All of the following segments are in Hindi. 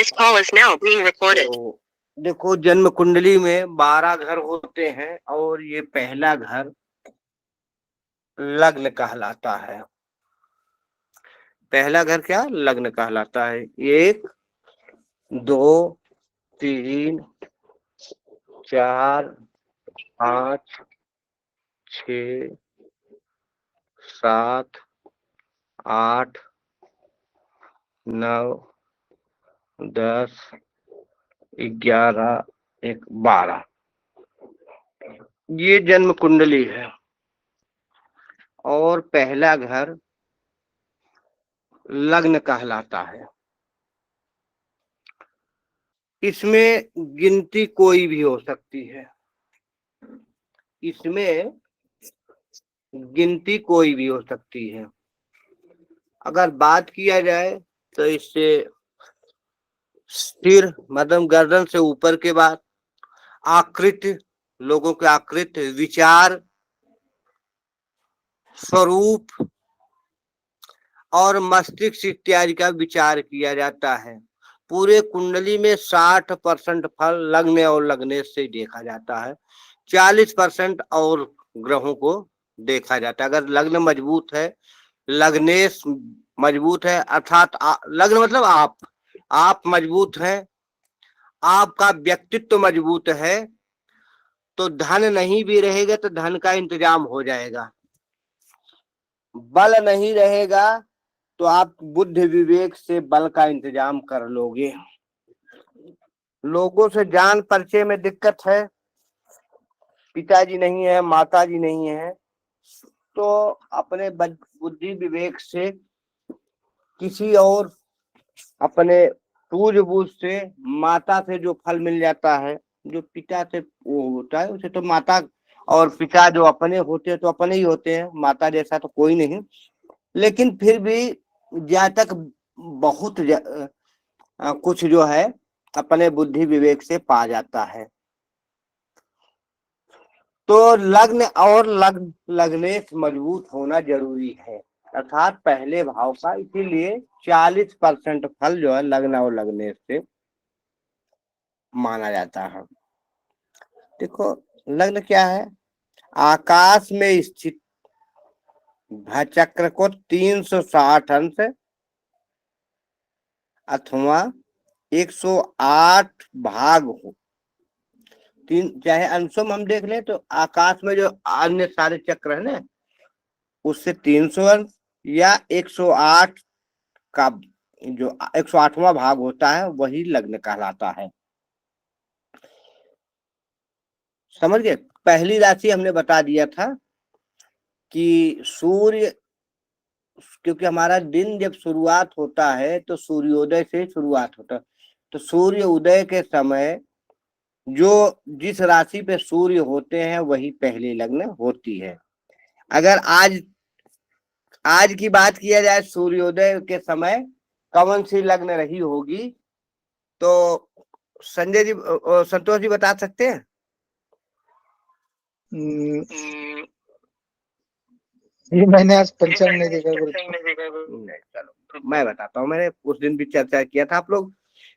This call is now being recorded. तो देखो, जन्म कुंडली में 12 घर होते हैं और ये पहला घर लग्न कहलाता है। पहला घर क्या लग्न कहलाता है। 1 2 3 4 5 6 7 8 9 10 11 12 ये जन्म कुंडली है। और पहला घर लग्न कहलाता है। इसमें गिनती कोई भी हो सकती है। इसमें गिनती कोई भी हो सकती है। अगर बात किया जाए तो इससे सिर मतलब गर्दन से ऊपर के बाद आकृति, लोगों के आकृति, विचार, स्वरूप और मस्तिष्क इत्यादि का विचार किया जाता है। पूरे कुंडली में 60% फल लग्न और लग्नेश से देखा जाता है। 40% और ग्रहों को देखा जाता है। अगर लग्न मजबूत है, लग्नेश मजबूत है, अर्थात लग्न मतलब आप मजबूत हैं, आपका व्यक्तित्व मजबूत है, तो धन नहीं भी रहेगा तो धन का इंतजाम हो जाएगा। बल नहीं रहेगा तो आप बुद्धि विवेक से बल का इंतजाम कर लोगे। लोगों से जान परिचय में दिक्कत है, पिताजी नहीं है, माताजी नहीं है, तो अपने बुद्धि विवेक से किसी और अपने सूझबूझ से, माता से जो फल मिल जाता है, जो पिता से वो होता है उसे तो माता, और पिता जो अपने होते हैं तो अपने ही होते हैं, माता जैसा तो कोई नहीं। लेकिन फिर भी जातक बहुत कुछ जो है अपने बुद्धि विवेक से पा जाता है। तो लग्न और लग्नेश मजबूत होना जरूरी है, अर्थात पहले भाव का। इसीलिए 40% फल जो है लग्न और लग्नेश से माना जाता है। देखो, लग्न क्या है। आकाश में स्थित चक्र को 360 अंश अथवा 108 भाग हो। चाहे अंशों में हम देख लें तो आकाश में जो अन्य सारे चक्र है ना, उससे 300 अंश या 108 का जो 108वां भाग होता है वही लग्न कहलाता है। समझ गए। पहली राशि हमने बता दिया था कि सूर्य, क्योंकि हमारा दिन जब शुरुआत होता है तो सूर्योदय से शुरुआत होता है, तो सूर्य उदय के समय जो जिस राशि पे सूर्य होते हैं वही पहली लग्न होती है। अगर आज की बात किया जाए सूर्योदय के समय कौन सी लग्न रही होगी, तो संजय जी, संतोष जी बता सकते हैं? ये मैंने आज पंचांग नहीं देखा। चलो मैं बताता हूँ। मैंने उस दिन भी चर्चा किया था। आप लोग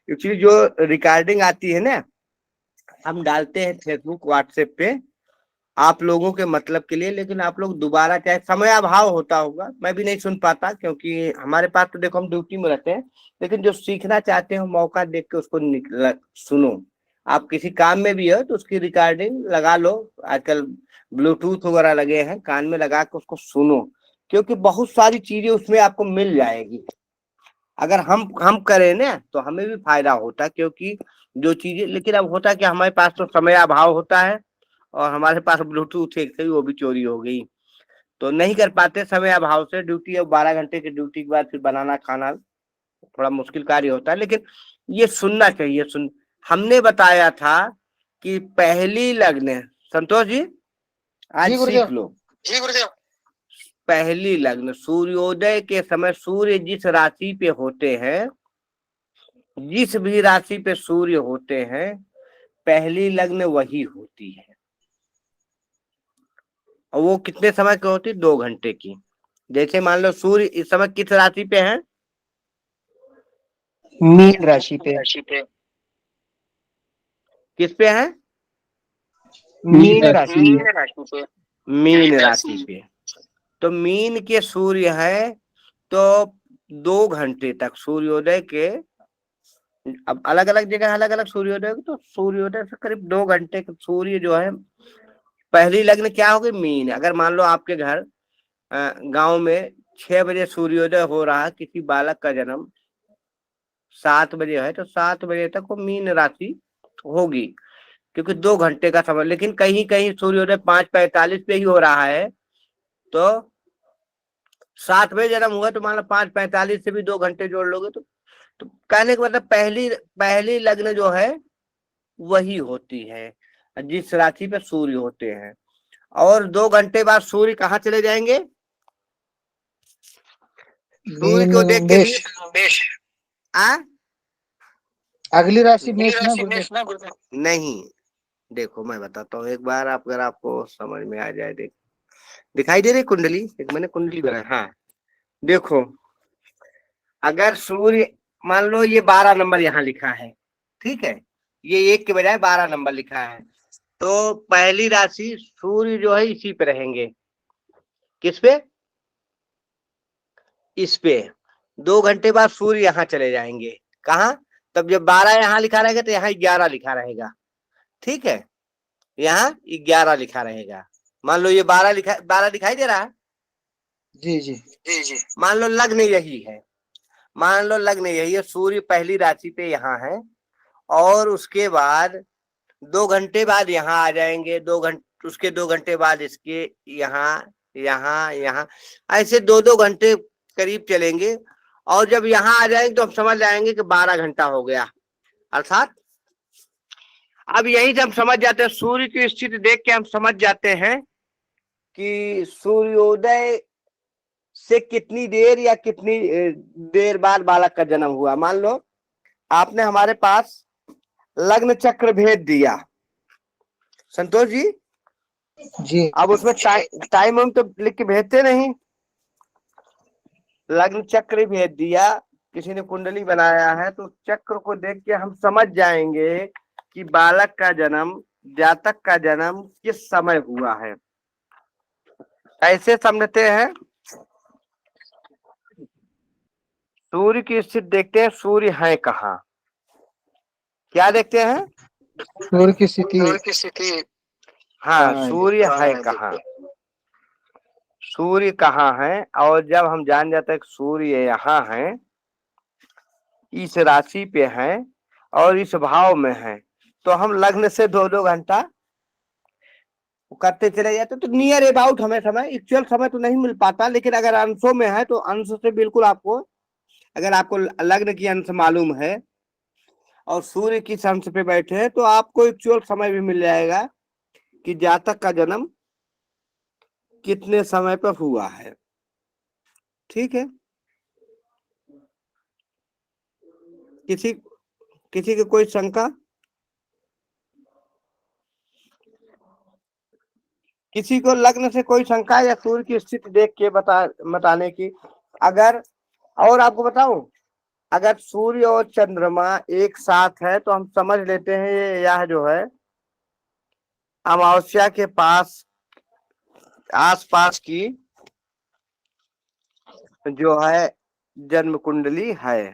एक्चुअली जो रिकॉर्डिंग आती है ना, हम डालते हैं फेसबुक व्हाट्सएप पे आप लोगों के मतलब के लिए, लेकिन आप लोग दोबारा, चाहे समय अभाव होता होगा, मैं भी नहीं सुन पाता क्योंकि हमारे पास तो देखो हम ड्यूटी में रहते हैं, लेकिन जो सीखना चाहते हो मौका देख के उसको सुनो। आप किसी काम में भी हो तो उसकी रिकॉर्डिंग लगा लो। आजकल ब्लूटूथ वगैरह लगे हैं, कान में लगा के उसको सुनो, क्योंकि बहुत सारी चीजें उसमें आपको मिल जाएगी। अगर हम करें ना तो हमें भी फायदा होता है, क्योंकि जो चीजें, लेकिन अब होता है कि हमारे पास तो समय अभाव होता है और हमारे पास ब्लूटूथ एक से वो भी चोरी हो गई, तो नहीं कर पाते समय अभाव से। ड्यूटी अब 12 घंटे की ड्यूटी के बाद फिर बनाना खाना थोड़ा मुश्किल कार्य होता है, लेकिन ये सुनना चाहिए। हमने बताया था कि पहली लग्न, संतोष जी आज सीख लो। जी गुरुदेव। पहली लग्न सूर्योदय के समय सूर्य जिस राशि पे होते हैं, जिस भी राशि पे सूर्य होते हैं, पहली लग्न वही होती है। और वो कितने समय की होती? 2 घंटे की। जैसे मान लो सूर्य इस समय किस राशि पे है? मीन राशि पे। किस पे है? मीन राशि पे। मीन राशि पे। तो मीन के सूर्य है, तो 2 घंटे तक सूर्योदय के, अब अलग अलग जगह अलग अलग सूर्योदय, तो सूर्योदय से करीब 2 घंटे का सूर्य जो है, पहली लग्न क्या होगी? मीन। अगर मान लो आपके घर गांव में 6 बजे सूर्योदय हो रहा है, किसी बालक का जन्म 7 बजे है, तो 7 बजे तक वो मीन राशि होगी, क्योंकि 2 घंटे का समय। लेकिन कहीं कहीं सूर्योदय 5:45 पे ही हो रहा है, तो 7 बजे जन्म हुआ तो मान लो 5:45 से भी 2 घंटे जोड़ लोगे, तो कहने का मतलब पहली पहली लग्न जो है वही होती है जिस राशि पे सूर्य होते हैं। और 2 घंटे बाद सूर्य कहाँ चले जाएंगे? सूर्य मीन को देख के मेष। आ अगली राशि मेष ना गुरुदेव? नहीं, देखो मैं बताता हूँ एक बार, आप अगर आपको समझ में आ जाए। दिखाई दे रही कुंडली? एक मैंने कुंडली बनाई, हाँ देखो, अगर सूर्य, मान लो ये 12 नंबर यहाँ लिखा है, ठीक है, ये 1 के बजाय 12 नंबर लिखा है, तो पहली राशि सूर्य जो है इसी पे रहेंगे। किस पे? इस पे। 2 घंटे बाद सूर्य यहाँ चले जाएंगे। कहाँ? तब जब 12 यहाँ लिखा रहेगा तो यहाँ 11 लिखा रहेगा, ठीक है, यहाँ 11 लिखा रहेगा। मान लो ये 12 दिखाई दे रहा है। जी जी। मान लो लग्न यही है, मान लो लग्न यही है, सूर्य पहली राशि पे यहाँ है, और उसके बाद 2 घंटे बाद यहाँ आ जाएंगे, 2 घंटे, उसके 2 घंटे बाद इसके यहाँ यहाँ यहाँ, ऐसे 2-2 घंटे करीब चलेंगे। और जब यहाँ आ जाएंगे तो हम समझ जाएंगे कि 12 घंटा हो गया। अर्थात अब यही से हम समझ जाते हैं, सूर्य की स्थिति देख के हम समझ जाते हैं कि सूर्योदय से कितनी देर या कितनी देर बाद बालक का जन्म हुआ। मान लो आपने हमारे पास लग्न चक्र भेज दिया, संतोष जी, जी अब उसमें टाइम हम तो लिख के भेजते नहीं, लग्न चक्र भेज दिया, किसी ने कुंडली बनाया है, तो चक्र को देख के हम समझ जाएंगे कि बालक का जन्म, जातक का जन्म किस समय हुआ है। ऐसे समझते हैं। सूर्य की स्थिति देखते हैं, सूर्य है कहाँ, क्या देखते हैं? सूर्य की स्थिति। हाँ, सूर्य है कहाँ, सूर्य कहाँ है। और जब हम जान जाते हैं कि सूर्य यहाँ है, इस राशि पे है और इस भाव में है, तो हम लग्न से 2-2 घंटा करते चले जाते, तो नियर अबाउट हमें समय, एक्चुअल समय तो नहीं मिल पाता, लेकिन अगर अंशों में है तो अंश से बिल्कुल आपको, अगर आपको लग्न की अंश मालूम है और सूर्य किस अंश पे बैठे हैं, तो आपको एक्चुअल समय भी मिल जाएगा कि जातक का जन्म कितने समय पर हुआ है। ठीक है, किसी किसी की कोई शंका? किसी को लग्न से कोई शंका या सूर्य की स्थिति देख के बताने की? अगर और आपको बताऊं, अगर सूर्य और चंद्रमा एक साथ है तो हम समझ लेते हैं यह जो है अमावस्या के पास आसपास की जो है जन्म कुंडली है।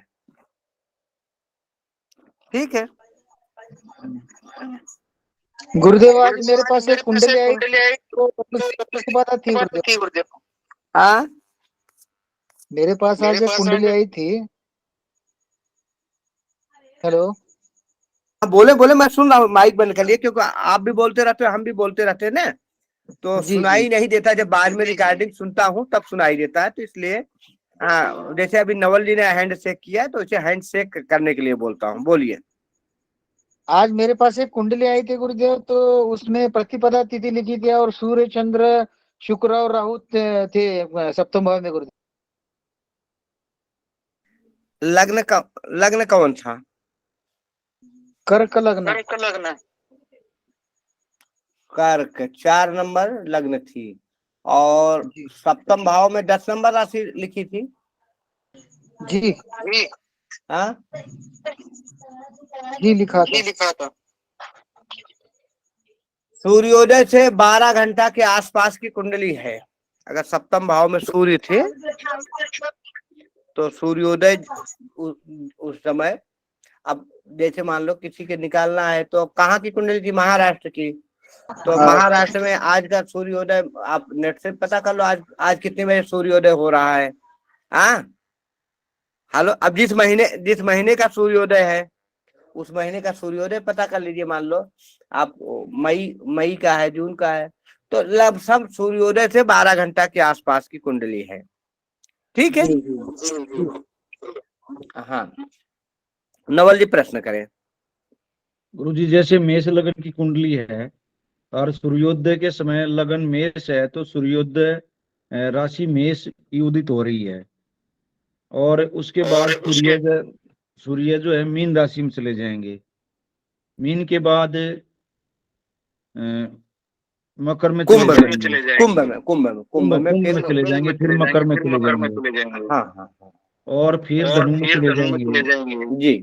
ठीक है गुरुदेव, आज मेरे पास एक कुंडली आई तो पता थी गुरुदेव। हाँ, मेरे पास आज एक कुंडली आई थी। हेलो, बोले बोले, मैं सुन रहा हूँ, माइक बंद कर लिए, क्योंकि आप भी बोलते रहते हो, हम भी बोलते रहते हैं ना, तो जी जी। सुनाई नहीं देता। जब बाद में रिकॉर्डिंग सुनता हूँ तब सुनाई देता है, तो इसलिए हाँ, जैसे अभी नवल जी ने हैंड शेक किया है, तो इसे हैंड शेक करने के लिए बोलता हूँ। बोलिए। आज मेरे पास एक कुंडली आई थी गुरुदेव, तो उसमें प्रतिपदा तिथि लिखी थी और सूर्य चंद्र शुक्र और राहु थे सप्तम भाव में गुरुदेव। लग्न कौन था? कर्क लग्न। कर्क 4 नंबर लग्न थी, और जी सप्तम भाव में 10 नंबर राशि लिखी थी। जी। हाँ जी लिखा था। सूर्योदय से 12 घंटा के आसपास की कुंडली है। अगर सप्तम भाव में सूर्य थे तो सूर्योदय उस समय, अब जैसे मान लो किसी के निकालना है तो कहाँ की कुंडली थी, महाराष्ट्र की, तो महाराष्ट्र में आज का सूर्योदय आप नेट से पता कर लो, आज कितने बजे सूर्योदय हो रहा है। हाँ हेलो, अब जिस महीने का सूर्योदय है उस महीने का सूर्योदय पता कर लीजिए। मान लो आप मई का है, जून का है, तो लगभग सूर्योदय से 12 घंटा के आसपास की कुंडली है। ठीक है। हाँ नवल जी प्रश्न करें। गुरुजी जैसे मेष लगन की कुंडली है और सूर्योदय के समय लगन मेष है, तो सूर्योदय राशि मेष की उदित हो रही है और उसके बाद सूर्य जो है मीन राशि में चले जाएंगे। मीन के बाद मकर में कुंभ चले में जाएंगे। कुंभ में में चले जाएंगे, फिर मकर में चले जाएंगे, हाँ हाँ हाँ और फिर धनु में चले जाएंगे, जी,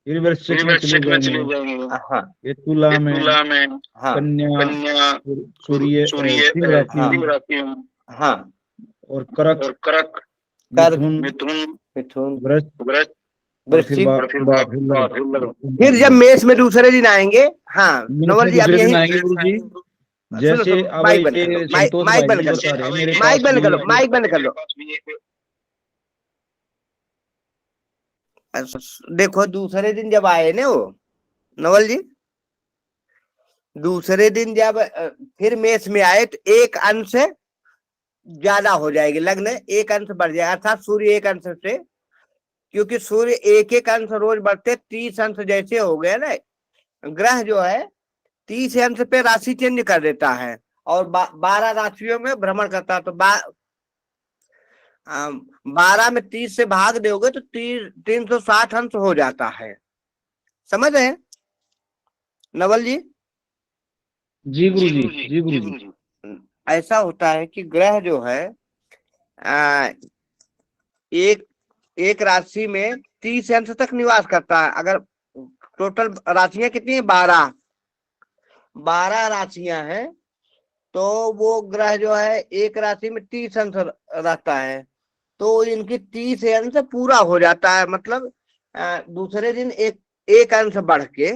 फिर वृश्चिक में चले जाएंगे, हाँ फिर तुला में, हाँ कन्या, फिर सूर्य सिंह राशि में, हाँ और कर्क, मिथुन, वृश्चिक, और फिर फिर जब मेष में दूसरे दिन आएंगे। हाँ नवल जी अब दूसरे दिन यही आएंगे गुरु जी। जैसे अब माइक बंद कर लो, संतोष माइक भाई बंद जी कर बता रहे हैं, मेरे लो, पास माइक बंद भी कर लो, एक- माइक बंद कर लो। देखो दूसरे दिन जब आए ना वो नवल जी, दूसरे दिन जब फिर मेष में आए तो एक अंश ज्यादा हो जाएगी, लग्न एक अंश बढ़ जाएगा, अर्थात सूर्य एक अंश से, क्योंकि सूर्य एक एक अंश रोज बढ़ते 30 अंश जैसे हो गए ना, ग्रह जो है 30 अंश पे राशि चेंज कर देता है और 12 राशियों में भ्रमण करता है। तो 12 में 30 से भाग दोगे तो 360 अंश हो जाता है। समझ रहे हैं नवल जी? जी गुरु जी। ऐसा होता है कि ग्रह जो है एक एक राशि में 30 अंश तक निवास करता है। अगर टोटल राशियां कितनी है, 12 राशियां हैं, तो वो ग्रह जो है एक राशि में 30 अंश रहता है, तो इनकी 30 अंश पूरा हो जाता है। मतलब दूसरे दिन एक अंश बढ़ के,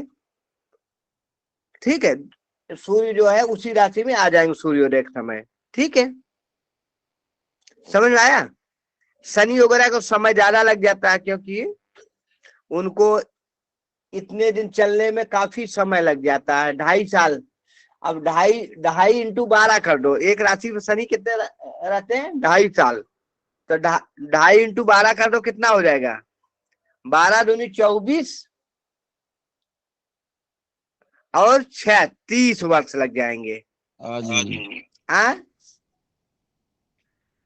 ठीक है, सूर्य जो है उसी राशि में आ जाएंगे सूर्योदय के समय। ठीक है, समझ में आया? शनि वगैरह को समय ज्यादा लग जाता है क्योंकि उनको इतने दिन चलने में काफी समय लग जाता है, 2.5 साल। अब 2.5 इंटू 12 कर दो, एक राशि में शनि कितने रहते हैं, 2.5 साल, तो 2.5 इंटू 12 कर दो, कितना हो जाएगा, 12 दूनी 24 और 6 30 वर्ष लग जाएंगे। हाँ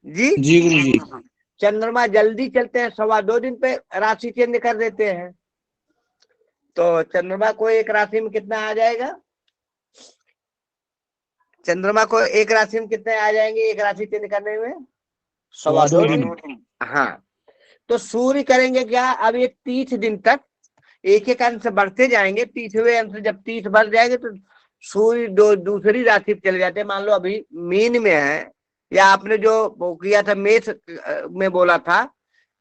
जी गुरु जी। चंद्रमा जल्दी चलते हैं, 2.25 दिन पे राशि चेंज कर देते हैं, तो चंद्रमा को एक राशि में कितना आ जाएगा, चंद्रमा को एक राशि में कितने आ जाएंगे एक राशि चेंज करने में, 2.25 दिन। हाँ तो सूर्य करेंगे क्या, अब ये 30 दिन तक एक एक अंश बढ़ते जाएंगे, 30वें अंश जब 30 बढ़ जाएंगे तो सूर्य दूसरी राशि पे चले जाते हैं। मान लो अभी मीन में है, या आपने जो वो किया था मेष में बोला था,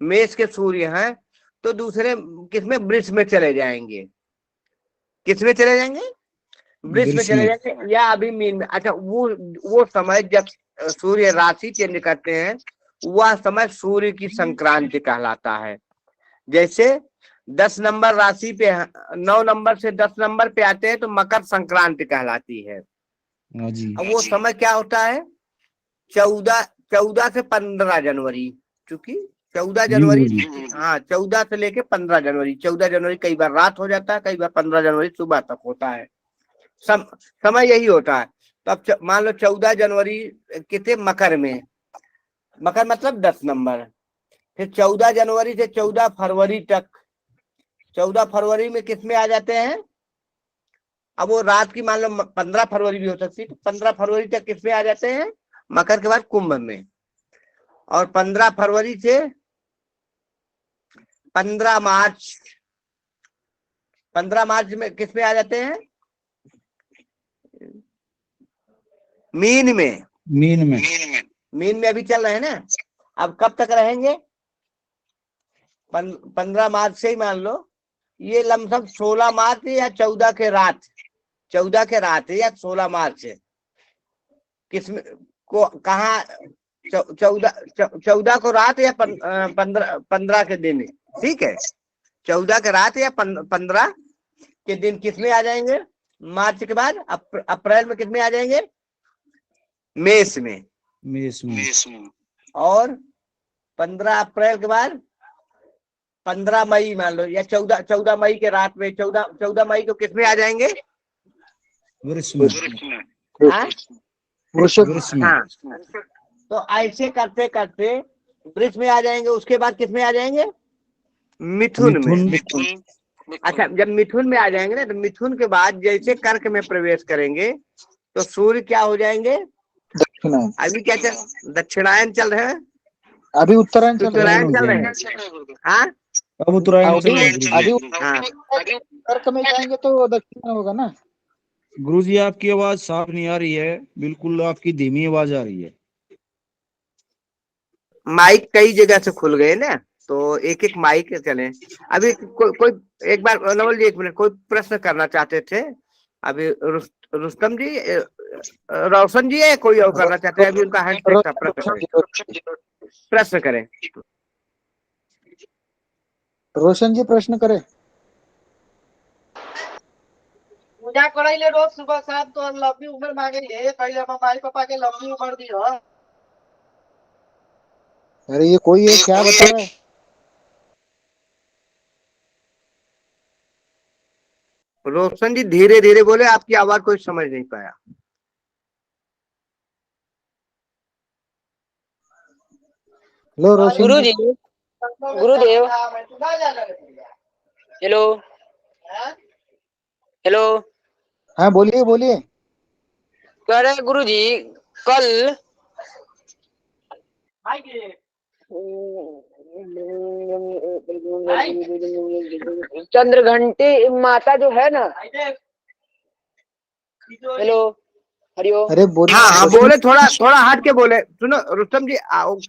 मेष के सूर्य हैं, तो दूसरे किसमें, वृष में चले जाएंगे। किसमें चले जाएंगे, वृष में चले जाएंगे, या अभी मीन में। अच्छा वो समय जब सूर्य राशि चेंज करते हैं, वह समय सूर्य की संक्रांति कहलाता है। जैसे 10 नंबर राशि पे 9 नंबर से 10 नंबर पे आते हैं तो मकर संक्रांति कहलाती है। अब वो समय क्या होता है, 14 से 15 जनवरी, क्योंकि 14 जनवरी, हाँ 14 से लेके 15 जनवरी, 14 जनवरी कई बार रात हो जाता है, कई बार 15 जनवरी सुबह तक होता है, समय यही होता है। तो अब मान लो 14 जनवरी कितने, मकर में, मकर मतलब 10 नंबर, फिर 14 जनवरी से 14 फरवरी तक, 14 फरवरी में किस में आ जाते हैं, अब वो रात की मान लो 15 फरवरी भी हो सकती है, तो 15 फरवरी तक किस में आ जाते हैं, मकर के बाद कुंभ में, और 15 फरवरी से 15 मार्च, 15 मार्च में किस में आ जाते हैं? मीन में। मीन में अभी चल रहे हैं ना, अब कब तक रहेंगे? 15 मार्च से ही मान लो ये लमसम 16 मार्च या 14 के रात, 14 के रात या 16 मार्च है, किसमें को कहा 14 को रात या 15 के दिन, ठीक है, 14 के रात या 15 के दिन किसमें आ जाएंगे? मार्च के बाद अप्रैल में किसमें आ जाएंगे? मेष में। और 15 अप्रैल के बाद 15 मई मान लो, या 14 मई के रात में 14 मई को किसमें आ जाएंगे? हाँ, तो ऐसे करते करते वृष में आ जाएंगे, उसके बाद किसमें आ जाएंगे? मिथुन में। अच्छा, जब मिथुन में आ जाएंगे ना, तो मिथुन के बाद जैसे कर्क में प्रवेश करेंगे तो सूर्य क्या हो जाएंगे? दक्षिणायन। अभी क्या दक्षिणायन चल रहे हैं, अभी उत्तरायण चल रहे हैं। हाँ, अब उत्तरायण चल रहा है अभी हाँ, कर्क में जाएंगे तो दक्षिण होगा ना। गुरुजी आपकी आवाज साफ नहीं आ रही है, बिल्कुल आपकी धीमी आवाज आ रही है। माइक कई जगह से खुल गए ना, तो एक एक माइक चले। अभी कोई एक बार नवल जी, 1 मिनट, कोई प्रश्न करना चाहते थे अभी? रुस्तम जी, रोशन जी है, कोई और करना चाहते हैं? अभी उनका हैंड था, प्रश्न करें। रोशन जी प्रश्न करें। पूजा करे ले रोज सुबह शाम, तो लंबी उम्र मांगे ले, पहले हम माई पापा के लंबी उम्र दी हो। अरे ये कोई है क्या बता रहा है? रोशन जी धीरे धीरे बोले, आपकी आवाज कोई समझ नहीं पाया। लो रोशन गुरुजी, गुरुदेव, हेलो हेलो, हाँ बोलिए बोलिए। कह रहे गुरुजी कल चंद्र घंटी माता जो है ना, हेलो, हरिओम। अरे बोलिए। हाँ, बोले, थोड़ा हट के बोले। सुनो रुस्तम जी,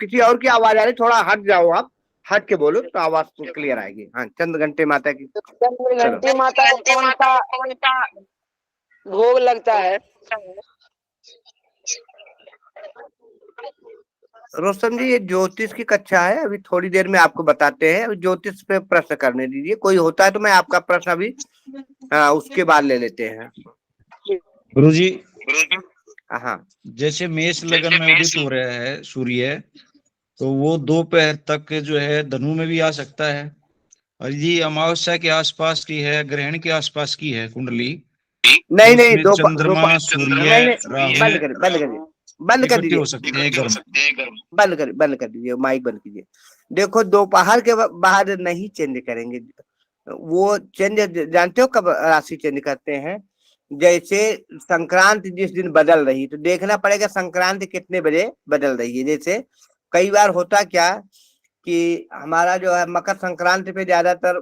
किसी और की आवाज आ रही, थोड़ा हट जाओ, आप हट के बोलो तो आवाज क्लियर आएगी। हाँ, चंद्र घंटे माता की। चंद्र घंटी माता कौन सा भोग लगता है? रोशन जी, ये ज्योतिष की कक्षा है, अभी थोड़ी देर में आपको बताते हैं। ज्योतिष पे प्रश्न करने दीजिए, कोई होता है तो मैं आपका प्रश्न अभी उसके बाद ले लेते हैं। गुरुजी, हाँ, जैसे मेष लगन में उदित हो रहा है सूर्य, तो वो दोपहर तक जो है धनु में भी आ सकता है। और ये अमावस्या के आसपास की है, ग्रहण के आसपास की है कुंडली। नहीं नहीं, तो चंद्रमा, सूर्य, राहु बंद कर इकट्ठे दीजिए, हो सकते हैं घर में। बंद कर दीजिए, माइक बंद कीजिए। देखो, दोपहर के बाद नहीं चेंज करेंगे। वो चेंज जानते हो कब राशि चेंज करते हैं? जैसे संक्रांति जिस दिन बदल रही, तो देखना पड़ेगा संक्रांति कितने बजे बदल रही है। जैसे कई बार होता क्या कि हमारा जो है मकर संक्रांति पे ज्यादातर,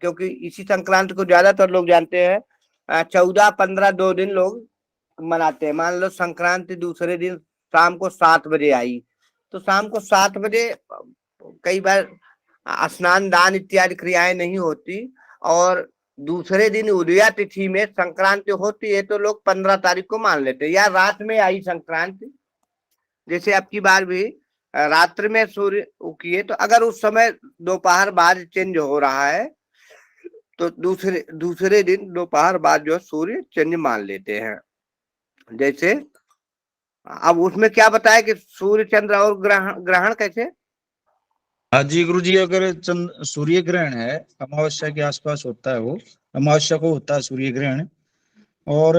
क्योंकि इसी संक्रांति को ज्यादातर लोग जानते हैं, 14, 15 2 दिन लोग मनाते हैं। मान लो संक्रांति दूसरे दिन शाम को 7 बजे आई, तो शाम को 7 बजे कई बार स्नान दान इत्यादि क्रियाएं नहीं होती, और दूसरे दिन उदया तिथि में संक्रांति होती है, तो लोग 15 तारीख को मान लेते हैं, या रात में आई संक्रांति। जैसे अब की बार भी रात्रि में सूर्य उगी है, तो अगर उस समय दोपहर बाद चेंज हो रहा है, तो दूसरे दिन दोपहर बाद जो सूर्य चेंज मान लेते हैं। जैसे अब उसमें क्या बताया कि सूर्य, चंद्र और ग्रहण कैसे? हाँ जी गुरुजी, अगर सूर्य ग्रहण है, अमावस्या के आसपास होता है, वो अमावस्या को होता है सूर्य ग्रहण। और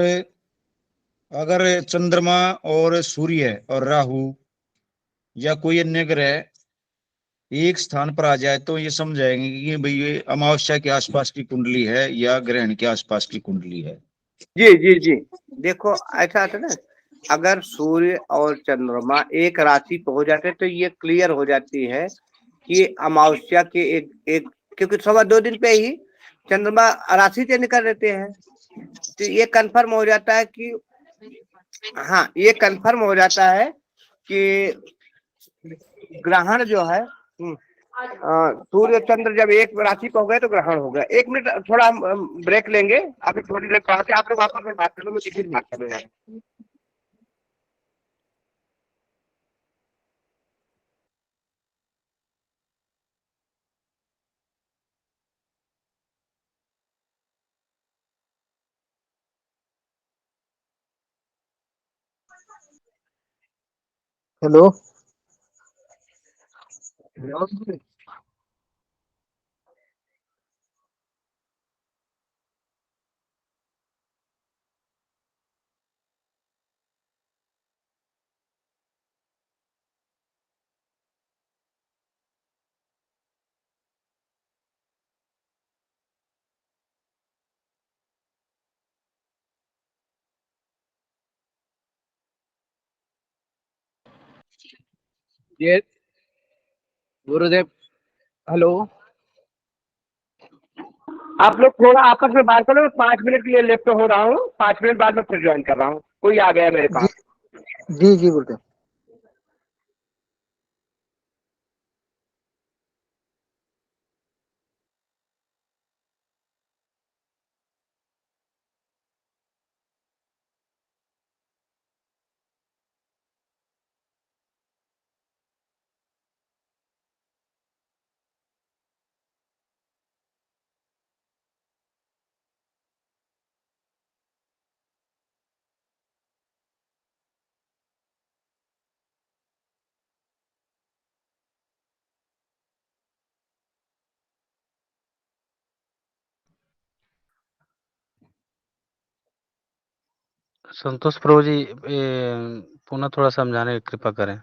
अगर चंद्रमा और सूर्य और राहु या कोई अन्य ग्रह एक स्थान पर आ जाए, तो ये समझ जाएंगे कि भाई ये अमावस्या के आसपास की कुंडली है या ग्रहण के आसपास की कुंडली है। जी जी जी, देखो ऐसा आता ना, अगर सूर्य और चंद्रमा एक राशि पे हो जाते तो ये क्लियर हो जाती है कि अमावस्या के क्योंकि 2.25 दिन पे ही चंद्रमा राशि चेंज कर देते हैं। तो ये कंफर्म हो जाता है कि हाँ, ये कंफर्म हो जाता है कि ग्रहण जो है सूर्य चंद्र जब एक राशि पे हो गए तो ग्रहण हो गया। 1 मिनट थोड़ा हम ब्रेक लेंगे, अभी थोड़ी देर बाद आप लोग आपस में बात कर लो, मैं किसी से बात कर रहा हूँ। हेलो। ये गुरुदेव, हेलो, आप लोग थोड़ा आपस में बात करो, 5 मिनट के लिए लेफ्ट हो रहा हूँ, 5 मिनट बाद में फिर ज्वाइन कर रहा हूँ, कोई आ गया मेरे जी पास। जी जी गुरुदेव। संतोष प्रभु जी, पुनः थोड़ा समझाने की कृपा करें।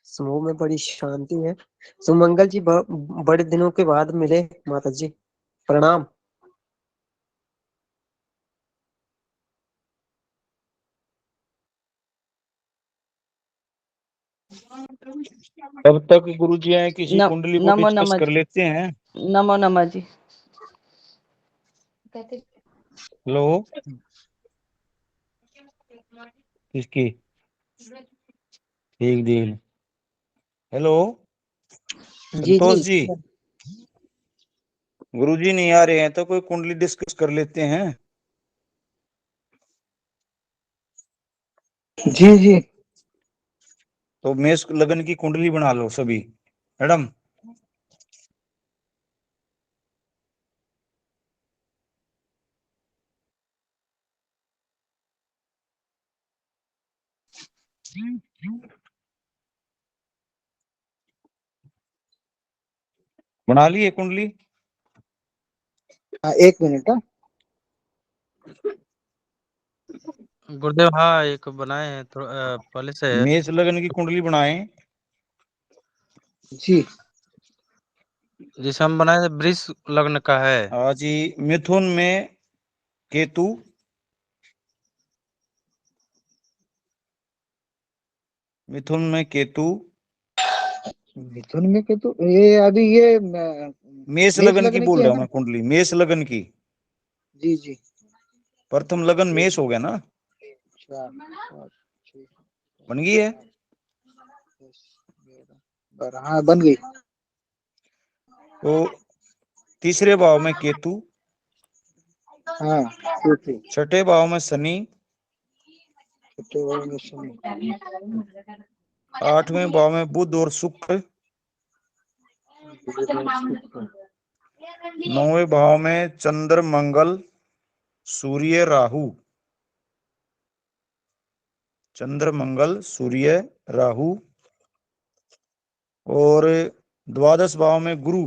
समूह में बड़ी शांति है। सुमंगल जी बड़े दिनों के बाद मिले माता जी, प्रणाम। तब तक गुरुजी आए किसी कुंडली को नमो डिस्कस नमः कर लेते हैं। नमो नमः जी। हेलो, किसकी? ठीक जी। हेलो जी संतोष जी, जी गुरुजी नहीं आ रहे हैं तो कोई कुंडली डिस्कस कर लेते हैं। जी जी। तो मेष लगन की कुंडली बना लो सभी मैडम। बना लिए कुंडली? एक मिनट। गुरुदेव हाँ एक बनाए हैं थोड़ा पहले से है। मेष लगन की कुंडली बनाएं। जी जिसे हम बनाए थे वृष लग्न का है। आज ही मिथुन में केतु, मिथुन में केतु, मिथुन में के तो ये अभी ये मेष मेष लगन की लगन की बोल है रहा हूं ना। मैं कुंडली, मेष लगन की। जी जी। प्रथम लगन मेष हो गया ना, 4 5 6 बन गई है। 10 11 12 हाँ बन गई। तो तीसरे भाव में केतु, हाँ ठीक है। छठे भाव में शनि, छठे भाव में शनि, आठवें भाव में बुध और शुक्र, नौवें भाव में चंद्र मंगल सूर्य राहु, चंद्र मंगल सूर्य राहु, और द्वादश भाव में गुरु,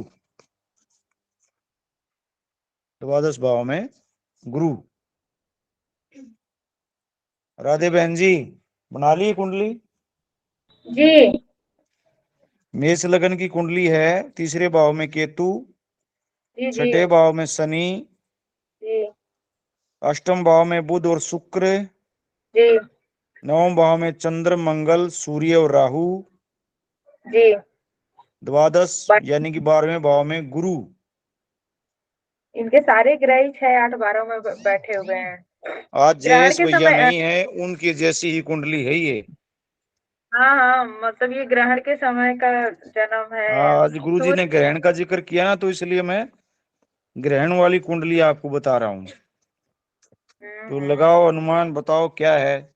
द्वादश भाव में गुरु। राधे बहन जी बना ली कुंडली? जी मेष लगन की कुंडली है। तीसरे भाव में केतु, जी जी छठे भाव में शनि, जी अष्टम भाव में बुध और शुक्र, जी नवम भाव में चंद्र मंगल सूर्य और राहु, जी। द्वादश यानी कि 12वें भाव में गुरु। इनके सारे ग्रह ही 6 8 12 में बैठे हुए हैं। आज ग्रहण जयेश के भैया समय नहीं है, उनकी जैसी ही कुंडली है ये। हाँ हाँ मतलब ये ग्रहण के समय का जन्म है। आज गुरुजी सूर्य ने ग्रहण का जिक्र किया ना, तो इसलिए मैं ग्रहण वाली कुंडली आपको बता रहा हूँ। तो लगाओ अनुमान, बताओ क्या है।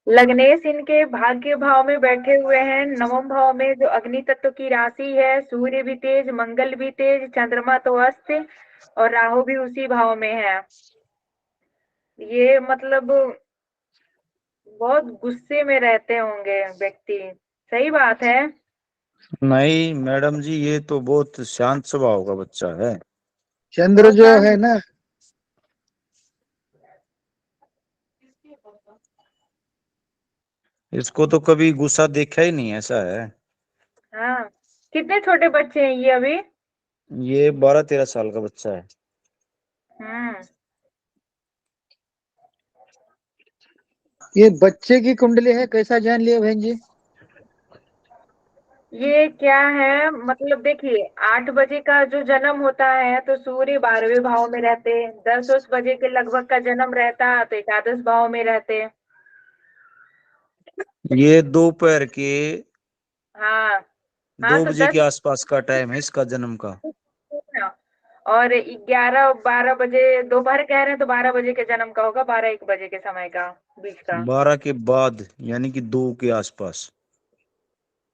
लग्नेश इनके भाग्य भाव में बैठे हुए हैं। नवम भाव में जो अग्नि तत्व की राशि है, सूर्य भी तेज, मंगल भी तेज, चंद्रमा तो अस्त और राहु भी उसी भाव में है। ये मतलब बहुत गुस्से में रहते होंगे व्यक्ति। सही बात है। नहीं मैडम जी, ये तो बहुत शांत स्वभाव का बच्चा है। चंद्र बहुत जो शांत। है ना, इसको तो कभी गुस्सा देखा ही नहीं, ऐसा है। हाँ कितने छोटे बच्चे हैं ये अभी? ये 12-13 साल का बच्चा है। हम्म। ये बच्चे की कुंडली है, कैसा जान लिया बहन जी? ये क्या है मतलब देखिए 8 बजे का जो जन्म होता है तो सूर्य 12वें भाव में रहते, 10 बजे के लगभग का जन्म रहता तो एकादश भाव में रहते। ये दोपहर के हाँ हाँ 2 तो बजे के 10 आसपास का टाइम है इसका जन्म का। और 11 12 बजे दोपहर कह रहे हैं तो 12 बजे के जन्म का होगा, 12 1 बजे के समय का बीच का। 12 के बाद यानी कि 2 के आसपास।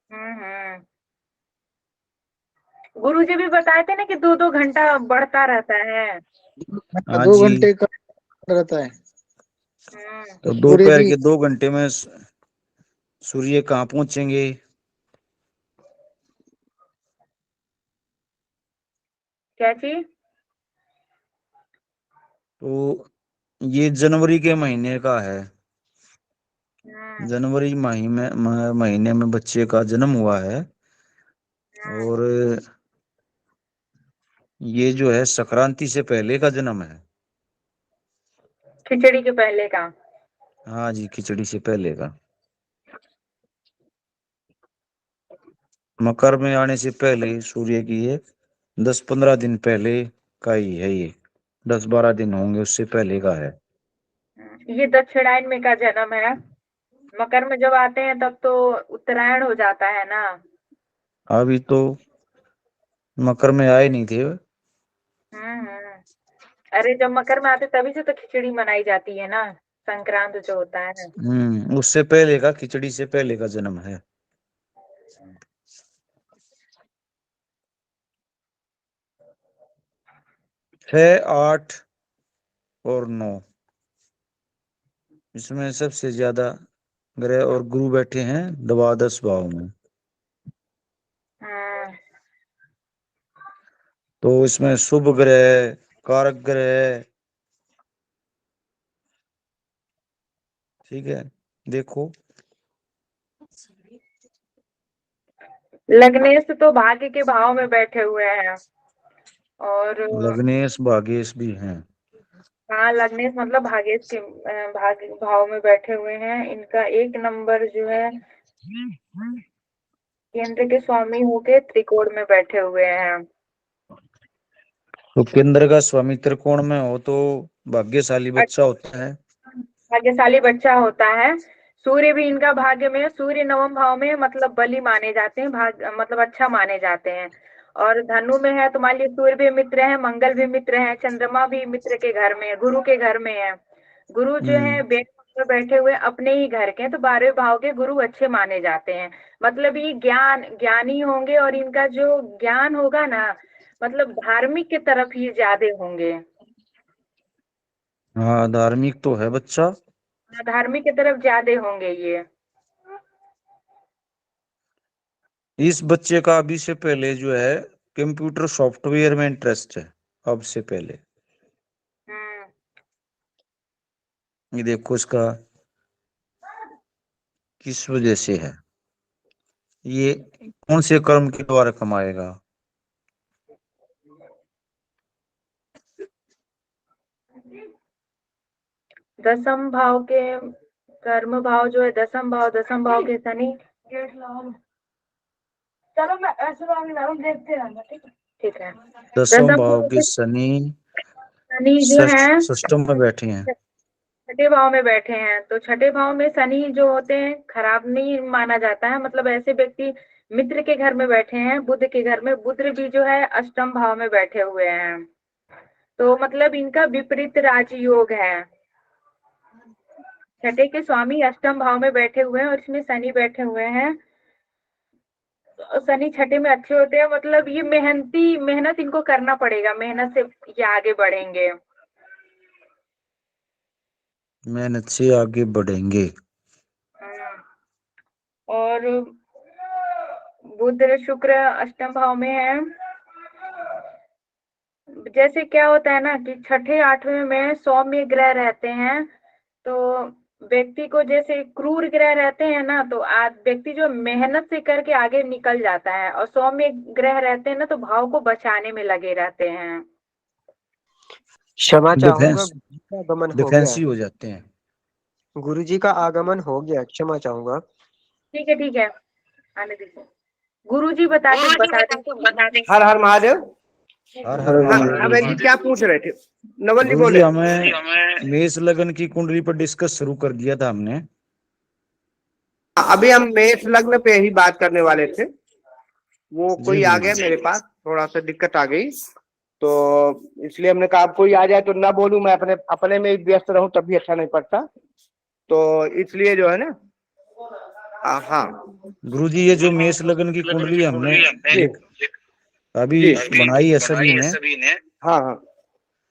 हम्म। गुरु जी भी बताए थे ना कि 2 2 घंटा बढ़ता रहता है। हाँ 2 घंटे जी। का रहता है। तो सूर्य दोपहर भी के 2 घंटे में सूर्य कहाँ पहुंचेंगे? क्या चीज? तो ये जनवरी के महीने का है। जनवरी महीने में बच्चे का जन्म हुआ है। और ये जो है संक्रांति से पहले का जन्म है। खिचड़ी के पहले का। हाँ जी, खिचड़ी से पहले का। मकर में आने से पहले सूर्य की ये 10-15 दिन पहले का ही है। ये 10-12 दिन होंगे उससे पहले का है। ये दक्षिणायन में का जन्म है। मकर में जब आते हैं तब तो उत्तरायण हो जाता है ना। अभी तो मकर में आए नहीं थे। अरे जब मकर में आते तभी से तो खिचड़ी मनाई जाती है ना, संक्रांत जो होता है। उससे पहले का, खिचड़ी से पहले का जन्म है। छह, 8 और 9, इसमें सबसे ज्यादा ग्रह और गुरु बैठे हैं द्वादश भाव में। तो इसमें शुभ ग्रह, कारक ग्रह, ठीक है, देखो। लग्नेश तो भाग्य के भाव में बैठे हुए हैं। और लग्नेश भागेश भी हैं। हाँ, लग्नेश मतलब भाग्येश के भाग्य भाव में बैठे हुए हैं। इनका 1 नंबर जो है केंद्र के स्वामी होके त्रिकोण में बैठे हुए हैं। तो केंद्र का स्वामी त्रिकोण में हो तो भाग्यशाली बच्चा होता है। भाग्यशाली बच्चा होता है। सूर्य भी इनका भाग्य में, सूर्य नवम भाव में मतलब बली माने जाते हैं, मतलब अच्छा माने जाते हैं। और धनु में है तो मान लीजिए सूर्य भी मित्र है, मंगल भी मित्र है, चंद्रमा भी मित्र के घर में है, गुरु के घर में है। गुरु जो है में बैठे हुए अपने ही घर के हैं, तो 12वें भाव के गुरु अच्छे माने जाते हैं। मतलब ये ज्ञानी होंगे और इनका जो ज्ञान होगा ना, मतलब धार्मिक की तरफ ही ज्यादा होंगे। हाँ, धार्मिक तो है बच्चा। धार्मिक की तरफ ज्यादा होंगे ये। इस बच्चे का अभी से पहले जो है कंप्यूटर सॉफ्टवेयर में इंटरेस्ट है। अब से पहले ये देखो इसका किस वजह से है, ये कौन से कर्म के द्वारा कमाएगा। दसम भाव के कर्म भाव जो है, दसम भाव के शनि। चलो मैं ऐसे देखते रहना, ठीक है। दसम भाव के शनि जो है सिस्टम में बैठे हैं। छठे भाव में बैठे हैं, तो छठे भाव में शनि जो होते हैं खराब नहीं माना जाता है। मतलब ऐसे व्यक्ति मित्र के घर में बैठे हैं, बुध के घर में। बुध भी जो है अष्टम भाव में बैठे हुए हैं, तो मतलब इनका विपरीत राजयोग है। छठे के स्वामी अष्टम भाव में बैठे हुए हैं और इसमें शनि बैठे हुए हैं। शनि छठे में अच्छे होते हैं, मतलब ये मेहनत इनको करना पड़ेगा, मेहनत से ये आगे बढ़ेंगे। मेहनत से आगे बढ़ेंगे। और बुध शुक्र अष्टम भाव में है। जैसे क्या होता है ना कि छठे 8वें में सौम्य ग्रह रहते हैं, तो व्यक्ति को जैसे क्रूर ग्रह रहते हैं ना, तो व्यक्ति जो मेहनत से करके आगे निकल जाता है। और सौम्य ग्रह रहते हैं ना, तो भाव को बचाने में लगे रहते हैं। क्षमा चाहूंगा, आगमन हो गया। डिफेंसिव हो जाते हैं। गुरुजी का आगमन हो गया, क्षमा चाहूंगा। ठीक है, आने दीजिए। गुरुजी बता दें। हर हर महादेव। हर हर हाँ भाई जी, क्या पूछ रहे थे? नवल जी गुरुजी, बोले। हमें मेष लगन की कुंडली पर डिस्कस शुरू कर दिया था हमने। अभी हम मेष लग्न पे ही बात करने वाले थे। वो कोई आ गया मेरे पास, थोड़ा सा दिक्कत आ गई, तो इसलिए हमने कहा कोई आ जाए तो ना बोलूं, मैं अपने में व्यस्त रहूं तब भी अच्छा नहीं पड़ता, तो इसलिए जो है ना। हाँ गुरुजी, ये जो मेष लगन की कुंडली हमने अभी बनाई है सभी ने। हाँ हाँ,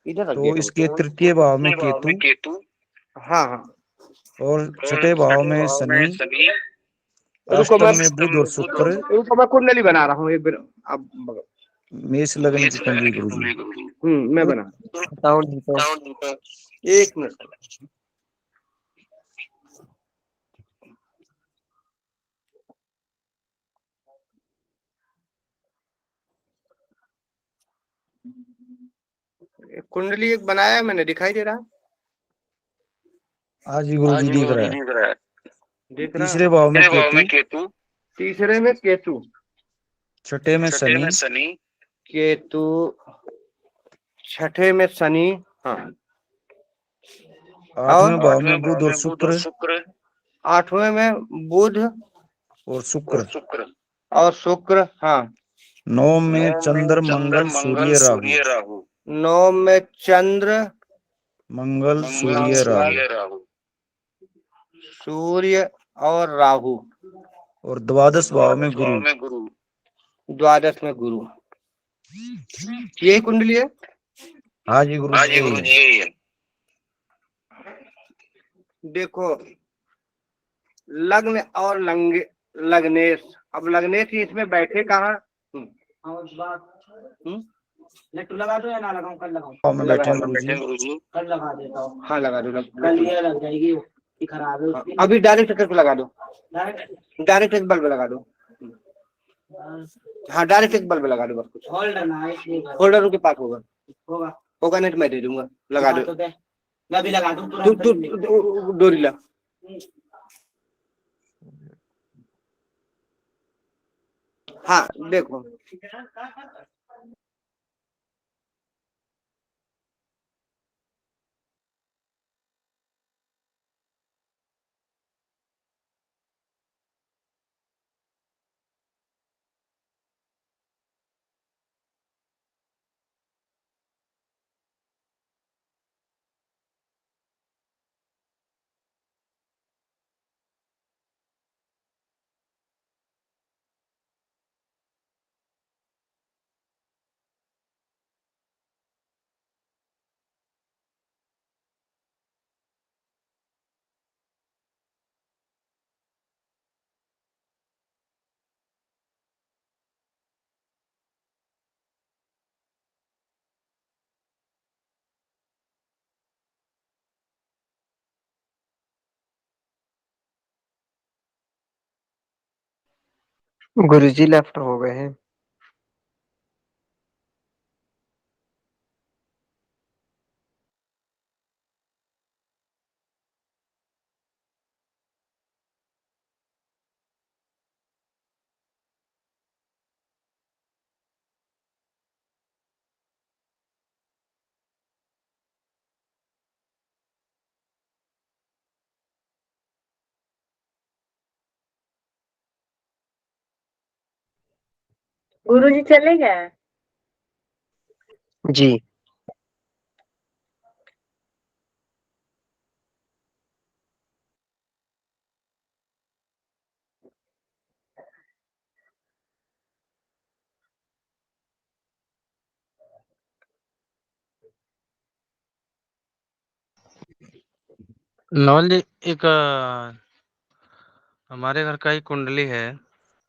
इधर तो इसके तृतीय भाव में केतु, हाँ हाँ, और छठे भाव में शनि, रुको अष्टम में बुध और शुक्र। रुको मैं कुंडली बना रहा हूँ एक बार। अब मेष लगन की कुंडली गुरुजी। मैं बना बताओ नहीं तो। एक मिनट। कुंडली एक बनाया है मैंने, दिखाई दे रहा? हाँ जी गुरुजी दिख रहा है। दिख रहा? तीसरे भाव में केतु, तीसरे में केतु, छठे में शनि, केतु, छठे में शनि, हाँ, आठवें भाव में बुध और शुक्र, आठवें में बुध और शुक्र, और शुक्र, हाँ, नौ में चंद्र मंगल सूर्य राहु, नौ में चंद्र मंगल सूर्य राहु, सूर्य और राहु, और द्वादश भाव में गुरु। द्वादश में गुरु। यही कुंडली है? हाँ जी गुरुजी यही है। देखो, लग्न और लग्नेश, अब लग्नेश ही इसमें बैठे कहाँ? लगा दो या ना लगाऊं? कल लगाऊं? भाव में बैठे हैं गुरुजी। कल लगा देता हूँ। हाँ लगा दो, कल ये लग जाएगी, ये खराब है उसकी। अभी डायरेक्ट पे लगा दो, डायरेक्ट एक बल्ब लगा दो। हाँ डायरेक्ट एक बल्ब लगा दो बस। कुछ होल्डर उनके पास होगा नहीं तो मैं दे दूंगा, लगा दो। मैं भी लगा दूं। तू डोरी ला। हाँ देखो, गुरुजी लेफ्ट हो गए हैं। गुरुजी चले गए? जी नवल जी, एक हमारे घर का ही कुंडली है।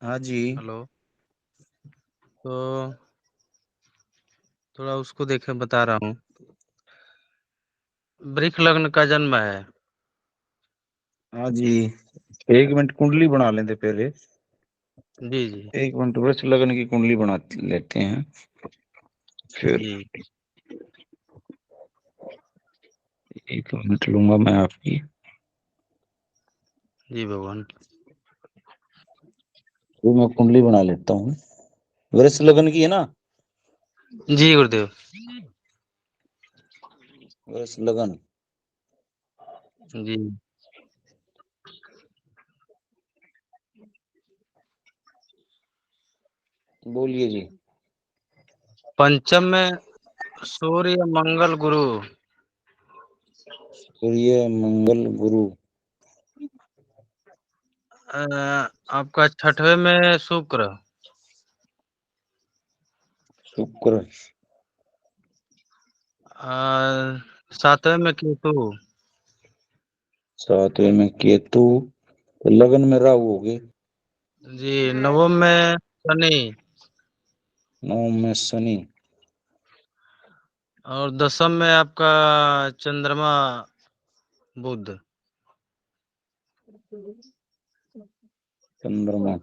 हाँ जी। हेलो, तो थोड़ा उसको देखे बता रहा हूँ। वृक्ष लग्न का जन्म है। हाँ जी, एक मिनट कुंडली बना लेते पहले। जी जी एक मिनट वृक्ष लगन की कुंडली बना लेते हैं फिर। जी एक मिनट लूंगा मैं आपकी। जी भगवान। तो मैं कुंडली बना लेता हूँ, वृक्ष लगन की है ना? जी गुरुदेव। वृक्ष लगन। जी, बोलिए जी। पंचम में सूर्य मंगल गुरु। सूर्य मंगल गुरु। आपका छठवें में शुक्र। शुक्र। सातवें में केतु। सातवें में केतु। तो लगन में राहु हो गए। जी, नवम में शनि। 9 में शनि और 10th में आपका चंद्रमा बुध। चंद्रमा।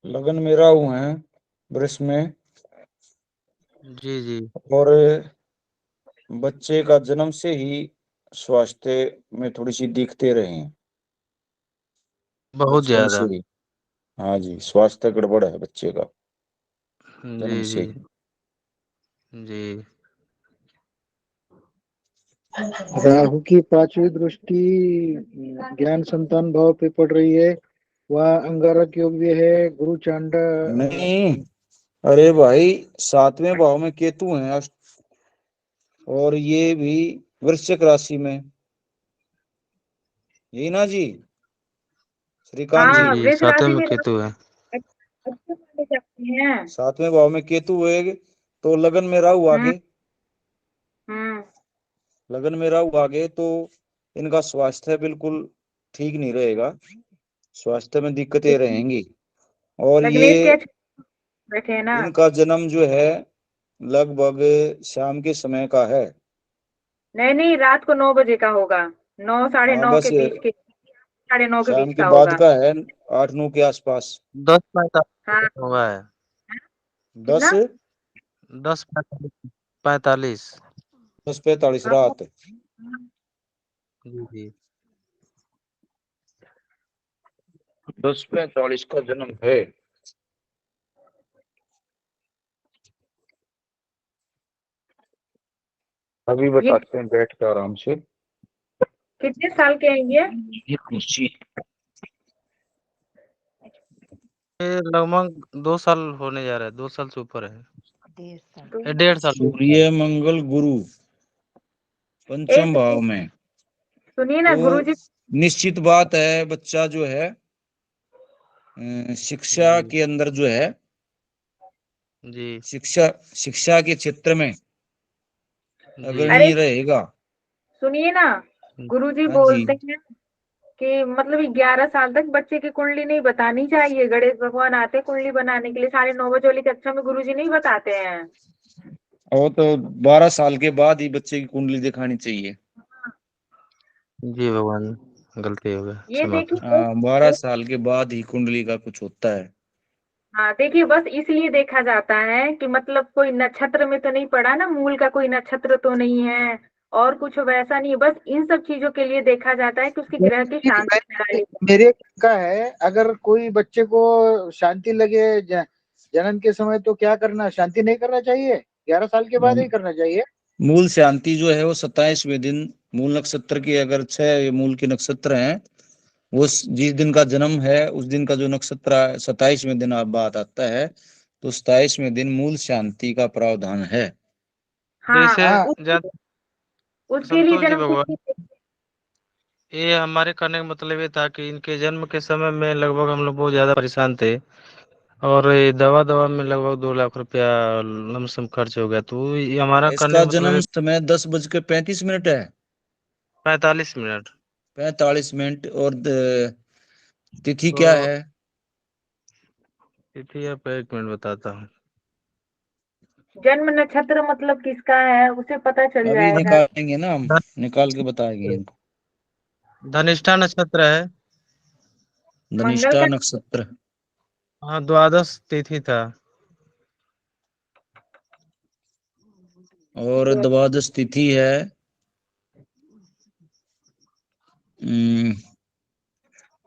लगन में राहु है वृष में, जी जी। और बच्चे का जन्म से ही स्वास्थ्य में थोड़ी सी दिक्कतें रही हैं बहुत बचपन ज्यादा। से ही। हाँ जी, स्वास्थ्य गड़बड़ है बच्चे का जन्म जी से जी ही। जी। राहु की 5वीं दृष्टि ज्ञान संतान भाव पे पड़ रही है। वह अंगारक योग भी है। गुरु चांड नहीं, अरे भाई 7वें भाव में केतु है, और ये भी वृश्चिक राशि में, यही ना जी श्रीकांत जी? हाँ, जी, वृष 7th राशि में में केतु है। अच्छे माने जाते हैं। 7वें भाव में केतु है, तो लगन में राहु हम्म आगे, हम्म। लगन में राहु आगे तो इनका स्वास्थ्य बिल्कुल ठीक नहीं रहेगा, स्वास्थ्य में दिक्कतें रहेंगी। और लग्नेश के ये अच्छे बैठे हैं ना। इनका जन्म जो है लगभग शाम के समय का है। नहीं नहीं, रात को 9 बजे का होगा। 9 साढ़े हाँ 9 बस के बीच के, 9:30 के शाम बीच के का बाद होगा। का है, 8-9 के आसपास। 10:45 हाँ। हुआ है। 10 कितना? 10:45। 10:45 हाँ, रात। जी जी। 10:45 का जन्म है। अभी ये बताते हैं बैठ के आराम से। कितने साल के हैं ये? ये कुर्सी ये लगभग 2 साल होने जा रहा है, 2 साल से ऊपर है। 2 साल। 1.5 साल। सूर्य मंगल गुरु पंचम एक भाव में, सुनिए ना तो गुरुजी। निश्चित बात है बच्चा जो है शिक्षा जी के अंदर जो है, जी। शिक्षा शिक्षा के क्षेत्र में जी अरे अग्रणी रहेगा। सुनिए ना, गुरुजी हाँ जी, बोलते हैं कि मतलब 11 साल तक बच्चे की कुंडली नहीं बतानी चाहिए। गणेश भगवान आते हैं कुंडली बनाने के लिए 9:30 वाली कक्षा में, गुरुजी नहीं बताते हैं। और तो 12 साल के बाद ही बच्चे की कुंडली दिखानी चाहिए। जी भगवान, गलती हो गया, ये क्षमा देखिए करें। हाँ, 12 साल के बाद ही कुंडली का कुछ होता है। हाँ देखिए, बस इसलिए देखा जाता है कि मतलब कोई नक्षत्र में तो नहीं पड़ा ना, मूल का कोई नक्षत्र तो नहीं है, और कुछ वैसा नहीं है। बस इन सब चीजों के लिए देखा जाता है कि उसकी ग्रह की शांति लगा ली जाए। मेरे का है, अगर कोई बच्चे को शांति लगे जन्म के समय तो क्या करना, शांति नहीं करना चाहिए? 11 साल के बाद ही करना चाहिए। मूल शांति जो है वो 27वें दिन, मूल नक्षत्र की अगर 6 मूल के नक्षत्र हैं, वो जिस दिन का जन्म है उस दिन का जो नक्षत्र 27वें दिन आप बात आता है, तो 27वें दिन मूल शांति का प्रावधान है। हाँ, जैसे हाँ, ज्यादा उसके लिए संतोष जी जन्म भगवान, कुंडली। ये हमारे कहने का मतलब ये था कि इनके जन्म के समय में लगभग हम लोग बहुत ज्यादा परेशान थे, और ये दवा दवा में लगभग 2 लाख रुपया लमसम खर्च हो गया। तो ये हमारा कहने इसका का मतलब जन्म ये समय 10:35 है, 45 मिनट। 45 मिनट। और तिथि क्या तो है? तिथि आप 1 मिनट बताता हूँ। जन्म नक्षत्र मतलब किसका है उसे पता चल अभी जाएगा। निकालेंगे ना हम, निकाल के बताएंगे इनको। धनिष्ठा नक्षत्र है। मंगल धनिष्ठा का। नक्षत्र, हाँ, द्वादश तिथि था। और द्वादश तिथि है।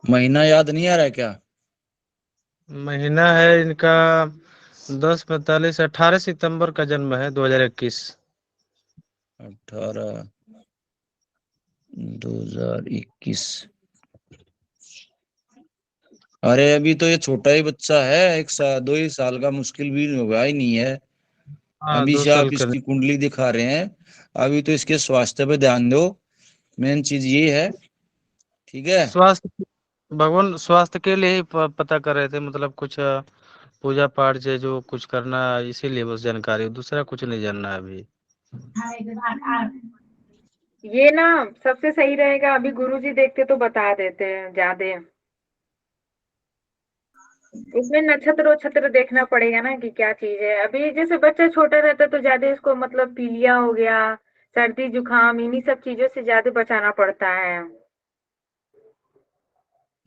महीना याद नहीं आ रहा है क्या? महीना है इनका 10 45, 18 सितंबर का जन्म है, 2021। 18/2021। अरे अभी तो ये छोटा ही बच्चा है, 1 2 ही साल का, मुश्किल भी होगा ही नहीं है। हाँ, अभी 2 से साल आप का। इसकी कुंडली दिखा रहे हैं, अभी तो इसके स्वास्थ्य पे ध्यान दो, मेन चीज ये है। ठीक है। स्वास्थ्य भगवान स्वास्थ्य के लिए ही पता कर रहे थे, मतलब कुछ पूजा पाठ से जो कुछ करना, इसीलिए बस जानकारी, दूसरा कुछ नहीं जानना है अभी। ये ना सबसे सही रहेगा, अभी गुरुजी देखते तो बता देते हैं ज्यादा। इसमें नक्षत्र वक्षत्र देखना पड़ेगा ना कि क्या चीज है। अभी जैसे बच्चा छोटा रहता है तो ज्यादा इसको मतलब पीलिया हो गया, सर्दी जुकाम, इन्हीं सब चीजों से ज्यादा बचाना पड़ता है।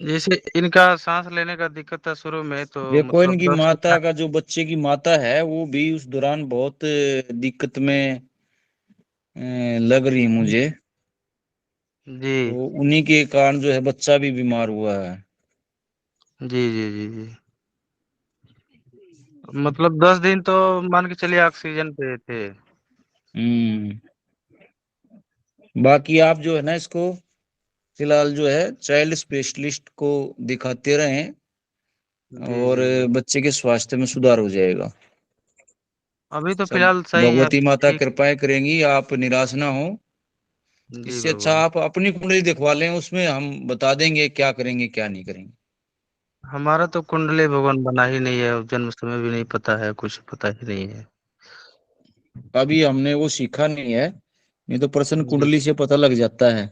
जैसे इनका सांस लेने का दिक्कत था शुरू में, तो देखो मतलब इनकी 10 माता का, जो बच्चे की माता है, वो भी उस दौरान बहुत दिक्कत में लग रही मुझे। जी तो उन्हीं के कारण जो है बच्चा भी बीमार हुआ है। जी जी जी जी। मतलब 10 दिन तो मान के चलिए ऑक्सीजन पे थे। हम्म। बाकी आप जो है ना, इसको फिलहाल जो है चाइल्ड स्पेशलिस्ट को दिखाते रहें, जी और जी जी। बच्चे के स्वास्थ्य में सुधार हो जाएगा। अभी तो सब फिलहाल सही है, भगवती माता ठीक। कृपाएं करेंगी, आप निराश ना हो। जी इससे अच्छा भगवान। आप अपनी कुंडली दिखवा लें, उसमें हम बता देंगे क्या करेंगे क्या नहीं करेंगे। हमारा तो कुंडली भगवान बना ही नहीं है, जन्म समय भी नहीं पता है, कुछ पता ही नहीं है। अभी हमने वो सीखा नहीं है, नहीं तो प्रश्न जी कुंडली से पता लग जाता है।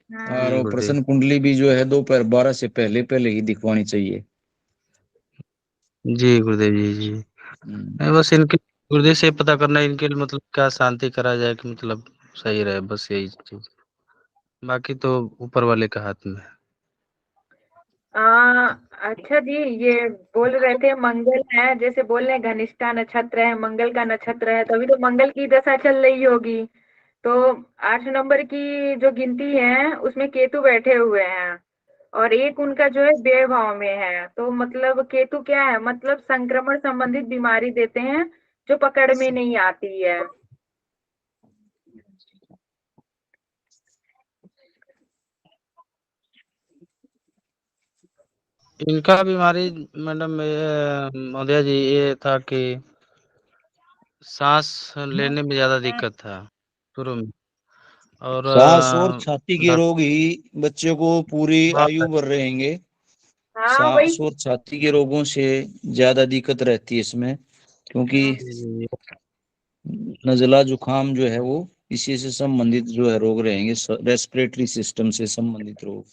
और जी वो गुरुदेव। प्रश्न कुंडली भी जो है दोपहर 12 से पहले पहले ही दिखवानी चाहिए। जी गुरुदेव जी जी। हम्म। नहीं, बस इनके गुरुदेव से पता करना, इनके लिए मतलब क्या शांति करा जाए कि मतलब सही रहे, बस यही चीज। बाकी तो ऊपर वाले के हाथ में है। आ, अच्छा जी, ये बोल रहे थे मंगल है, जैसे बोल रहे हैं घनिष्ठा नक्षत्र है, मंगल का नक्षत्र है, तभी तो मंगल की दशा चल रही होगी। तो 8 नंबर की जो गिनती है उसमें केतु बैठे हुए हैं, और एक उनका जो है व्यय भाव में है। तो मतलब केतु क्या है, मतलब संक्रमण संबंधित बीमारी देते हैं जो पकड़ में नहीं आती है। इनका बीमारी मैडम महोदया जी ये था कि सांस लेने में ज्यादा दिक्कत था शुरू में, और सांस और छाती के डॉक्टर। रोग ही बच्चे को पूरी हाँ आयु भर रहेंगे। हाँ वही। सांस और छाती के रोगों से ज्यादा दिक्कत रहती है इसमें, क्योंकि जी, नजला जुकाम जो है वो इसी से संबंधित जो है रोग रहेंगे, रेस्पिरेटरी सिस्टम से संबंधित रोग।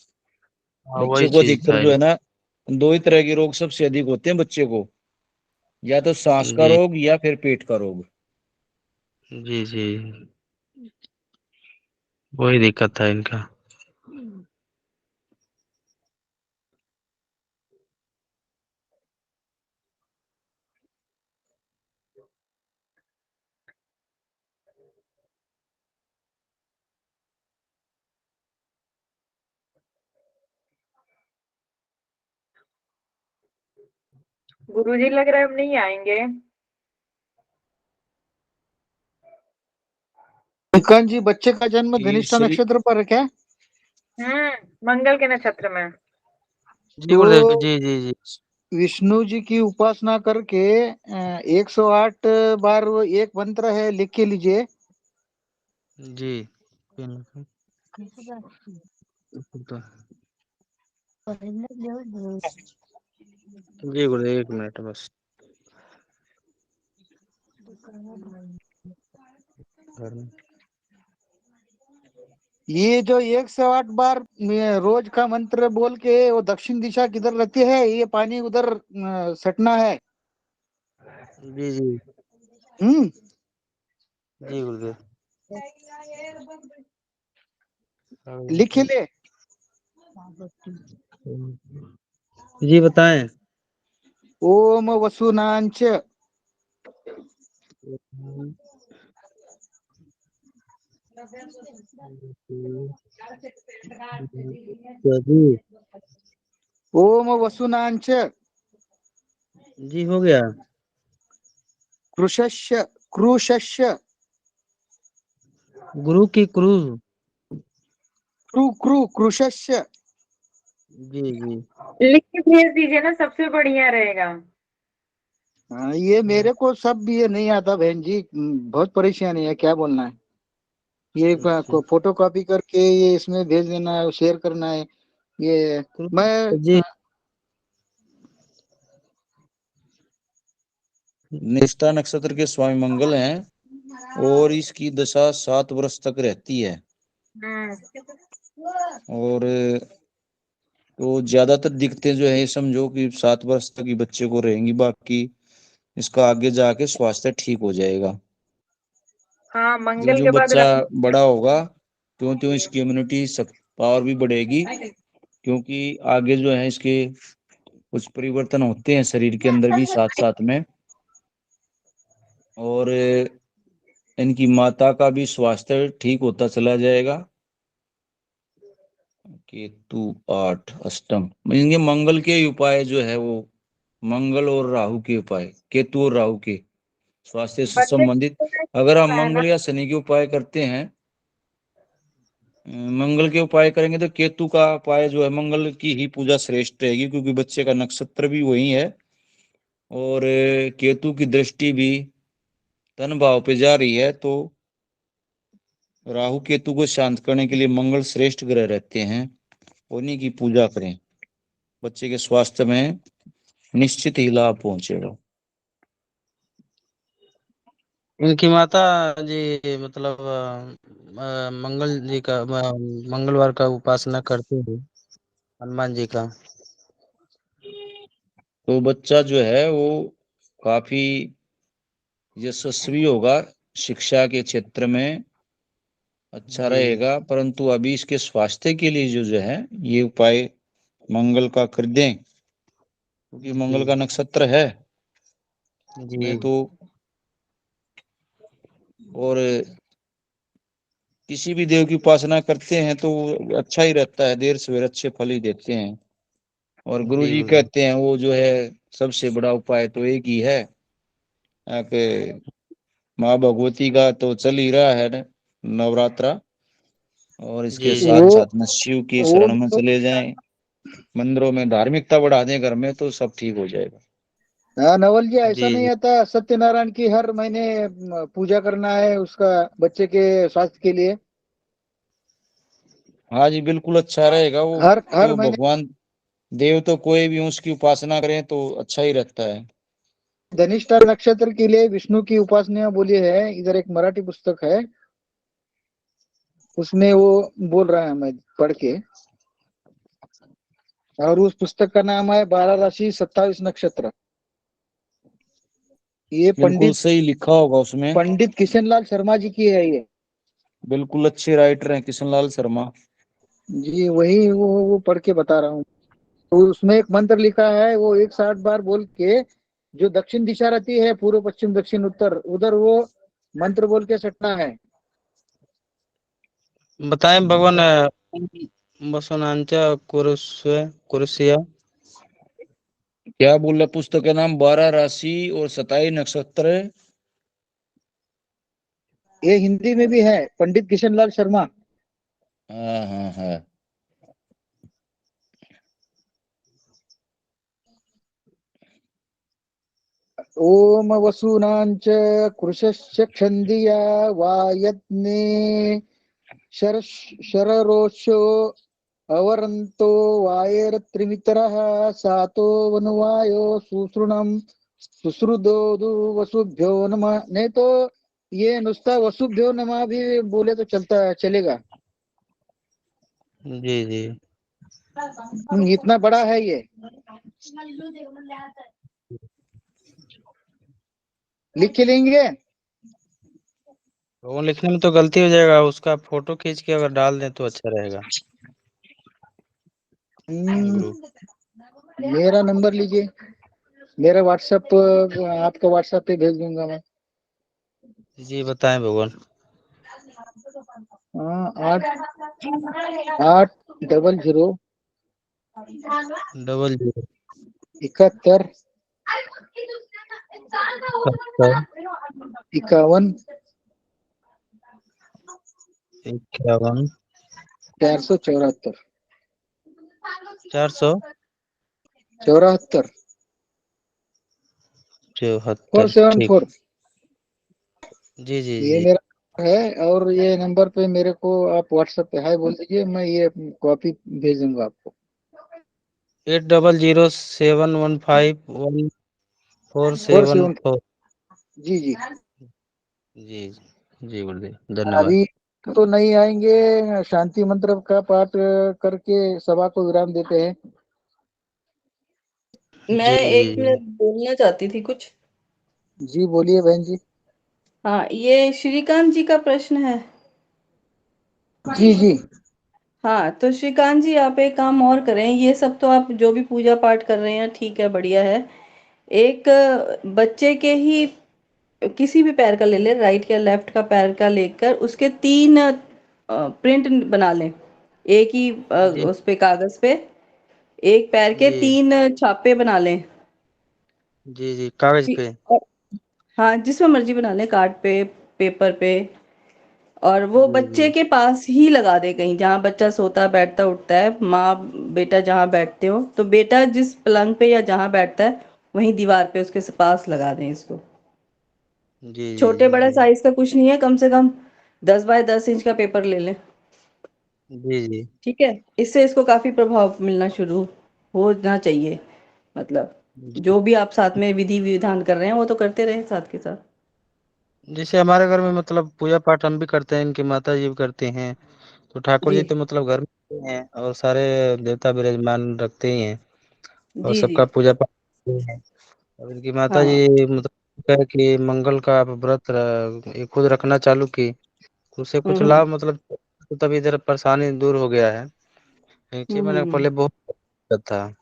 हाँ बच्चे वही को चीज अधिकतर था। जो है ना, दो ही तरह के रोग सबसे अधिक होते हैं बच्चे को, या तो सांस का जी रोग या फिर पेट का रोग। जी जी। वही दिक्कत था इनका। गुरुजी लग रहा है अब नहीं आएंगे। निकांत जी, बच्चे का जन्म ये धनिष्ठा शरीर नक्षत्र पर है क्या? मंगल के नक्षत्र में। जी गुरुदेव तो जी जी जी विष्णु जी की उपासना करके 108 बार वो एक मंत्र है, लिख के लीजिए। जी। जी गुरुदेव, 1 मिनट बस। घर में। ये जो 108 बार रोज का मंत्र बोल के, वो दक्षिण दिशा किधर रहती है, ये पानी उधर सटना है। जी जी हम्म। जी गुरुदेव। लिख ले। जी बताएं। ओम वसुनांच जी ओम वसुनांच जी हो गया। कृशस्य क्रूशस्य गुरु की क्रू। क्रू क्रू कृशस्य। जी जी। लिख के भेज दीजिए ना, सबसे बढ़िया रहेगा। हाँ, ये मेरे को सब ये नहीं आता बहन जी, बहुत परेशानी है, क्या बोलना है। ये अच्छा। फोटो कॉपी करके ये इसमें भेज देना है, शेयर करना है। ये मैं जी निष्ठा नक्षत्र के स्वामी मंगल हैं और इसकी दशा 7 वर्ष तक रहती है। और तो ज्यादातर दिक्कतें जो है समझो कि 7 वर्ष तक ही बच्चे को रहेंगी, बाकी इसका आगे जाके स्वास्थ्य ठीक हो जाएगा। हाँ, जो मंगल जो के बाद बच्चा राहु। बड़ा होगा त्यों त्यों इसकी इम्यूनिटी पावर भी बढ़ेगी, क्योंकि आगे जो है इसके कुछ परिवर्तन होते हैं शरीर के अंदर भी साथ साथ में। और इनकी माता का भी स्वास्थ्य ठीक होता चला जाएगा। केतु 8 अष्टम, इनके मंगल के उपाय जो है वो मंगल और राहु के उपाय, केतु और राहु के स्वास्थ्य से बच्चे संबंधित। अगर हम मंगल या शनि के उपाय करते हैं, मंगल के उपाय करेंगे तो केतु का उपाय जो है मंगल की ही पूजा श्रेष्ठ रहेगी, क्योंकि बच्चे का नक्षत्र भी वही है और केतु की दृष्टि भी धन भाव पे जा रही है। तो राहु केतु को शांत करने के लिए मंगल श्रेष्ठ ग्रह रहते हैं, उन्हीं की पूजा करें, बच्चे के स्वास्थ्य में निश्चित ही लाभ पहुंचेगा। इनकी माता जी मतलब मंगल जी का मंगलवार का उपासना करते हैं, हनुमान जी का। तो बच्चा जो है वो काफी यशस्वी होगा, शिक्षा के क्षेत्र में अच्छा जी रहेगा, परंतु अभी इसके स्वास्थ्य के लिए जो है ये उपाय मंगल का कर दें, क्योंकि मंगल का नक्षत्र है जी में तो। और किसी भी देव की उपासना करते हैं तो अच्छा ही रहता है, देर सवेर अच्छे फल ही देते हैं। और गुरु जी जी भगवान। कहते हैं वो जो है सबसे बड़ा उपाय तो एक ही है कि माँ भगवती का तो चल ही रहा है नवरात्रा, और इसके जी साथ वो साथ में शिव की वो शरण में चले जाएं, मंदिरों में धार्मिकता बढ़ा दें घर में, तो सब ठीक हो जाएगा। हाँ नवल जी, ऐसा जी नहीं जी आता सत्यनारायण की हर महीने पूजा करना है उसका बच्चे के स्वास्थ्य के लिए। हाँ जी बिल्कुल अच्छा रहेगा वो। हर तो महीने भगवान देव तो कोई भी उसकी उपासना करें तो अच्छा ही रहता है। धनिष्ठा नक्षत्र के लिए विष्णु की उपासना बोली है, इधर एक मराठी पुस्तक है उसमें वो बोल रहा है, मैं पढ़ के। और उस पुस्तक का नाम है 12 राशि 27 नक्षत्र। ये बिल्कुल सही लिखा होगा उसमें। पंडित किशनलाल शर्मा जी की है ये। बिल्कुल अच्छे राइटर हैं किशनलाल शर्मा। जी वही वो पढ़ के बता रहा हूँ। तो उसमें एक मंत्र लिखा है, वो 160 बार बोल के, जो दक्षिण दिशा रहती है, पूर्व पश्चिम दक्षिण उत्तर, उधर वो मंत्र बोल के सटना है। बताएं भगवान। बसवनांचा कुरुसिया। क्या बोल रहा पुस्तक का नाम? 12 राशि और 27 नक्षत्र। ये हिंदी में भी है, पंडित किशनलाल शर्मा। हाँ हाँ हाँ। ओम वसूनांच कृशश्च क्षंदिया वायत्ने शररोषो अवरन्तो वायरत्रिमितरः सातो वनुवायो सुसृणम सुश्रुदोदु वसुभ्यो नमः। नहीं तो ये नुस्खा वसुभ्यो नमः भी बोले तो चलेगा। जी जी इतना बड़ा है ये, लिख के लेंगे। वो लिखने में तो गलती हो जाएगा, उसका फोटो खींच के अगर डाल दें तो अच्छा रहेगा ग्रुप। मेरा नंबर लीजिए, मेरा व्हाट्सएप आपका व्हाट्सएप पे भेज दूंगा मैं। जी बताएं भगवान। 880 00 71 71 51 51 474 474 ठीक। 474। जी जी ये जी मेरा है, और ये नंबर पे मेरे को आप व्हाट्सएप पे हाय बोल दीजिए, मैं ये कॉपी भेज दूंगा आपको। 8007151474। जी जी। जी जी गुरुदेव, धन्यवाद। अभी तो नहीं आएंगे, शांति मंत्र का पाठ करके सभा को विराम देते हैं। मैं जी जी 1 मिनट बोलना चाहती थी कुछ। जी बोलिए बहन जी। हाँ, ये श्रीकांत जी का प्रश्न है। जी जी। हाँ, तो श्रीकांत जी आप एक काम और करें, ये सब तो आप जो भी पूजा पाठ कर रहे हैं ठीक है, बढ़िया है। एक बच्चे के ही किसी भी पैर का ले ले, राइट या लेफ्ट का पैर का लेकर उसके 3 प्रिंट बना लें, एक ही जी उस पे कागज पे एक पैर के जी 3 छापे बना लें। जी जी कागज पे। और- हाँ, जिसमें मर्जी बना लें, कार्ड पे, पेपर पे, और वो जी बच्चे जी के पास ही लगा दे, कहीं जहाँ बच्चा सोता बैठता उठता है, माँ बेटा जहाँ बैठते हो, तो बेटा जिस पलंग पे या जहाँ बैठता है वहीं दीवार पे उसके पास लगा दें इसको। जी जी छोटे बड़ा जी साइज का कुछ नहीं है, कम से कम 10 बाय 10 इंच का पेपर ले लें। जी जी ठीक है, इससे इसको काफी प्रभाव मिलना शुरू होना चाहिए। मतलब जी। जो भी आप साथ में विधि विधान कर रहे हैं वो तो करते रहे साथ के साथ। जैसे हमारे घर में मतलब पूजा पाठ हम भी करते हैं, इनकी माता जी भी करते हैं, तो ठाकुर जी जी तो मतलब घर में होते हैं और सारे देवता विराजमान रखते ही हैं और जी जी। सबका पूजा पाठ करते हैं। और इनकी माता हाँ। जी मतलब कह कि मंगल का व्रत ये खुद रखना चालू की, तो उससे कुछ हम्म। लाभ मतलब, तो तभी इधर परेशानी दूर हो गया है। नीचे मैंने हम्म। पहले बहुत दिक्कत था,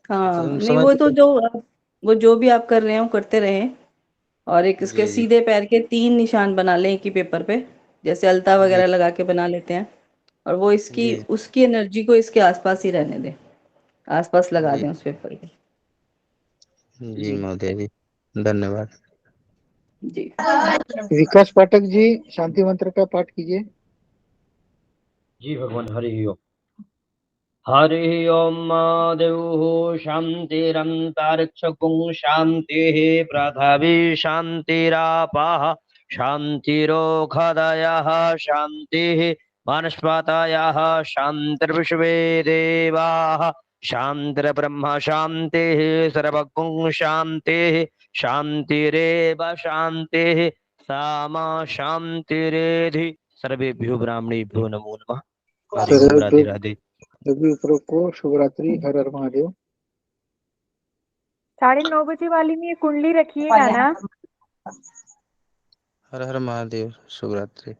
हाँ, तो उन नहीं समय वो तो जो वो जो भी आप कर रहे हैं वो करते रहे। और एक इसके जी जी सीधे पैर के 3 निशान बना लें एक ही पेपर पे, जैसे अलता जी वगैरह लगा के बना लेते हैं। और वो इसकी जी उसकी एनर्जी को इसके आसपास ही रहने दें, आसपास लगा जी दें उस पेपर के। जी जी महोदय जी, धन्यवाद। जी। विकास पाठक जी शांति मंत्र का पाठ कीजिए। जी भगवान, हरि ओम। हरि ओम देव शांतिरंतरिक्षकुं शांतिः पृथिवी शांतिरापः शांतिरोषधयः शांतिः वनस्पतयः शांतिर्विश्वे देवाः शांतिर्ब्रह्म शांतिः सर्वगुं शांतिः शांतिरेव शांतिः सामा शांतिरेधि। सर्वेभ्यो ब्राह्मणेभ्यो नमो नमः। हरि ओम, राधे राधे। सभी उपरों को शुभ रात्रि, हर हर महादेव। 9:30 बजे वाली में ये कुंडली रखिएगा ना। हर हर महादेव, शुभ रात्रि।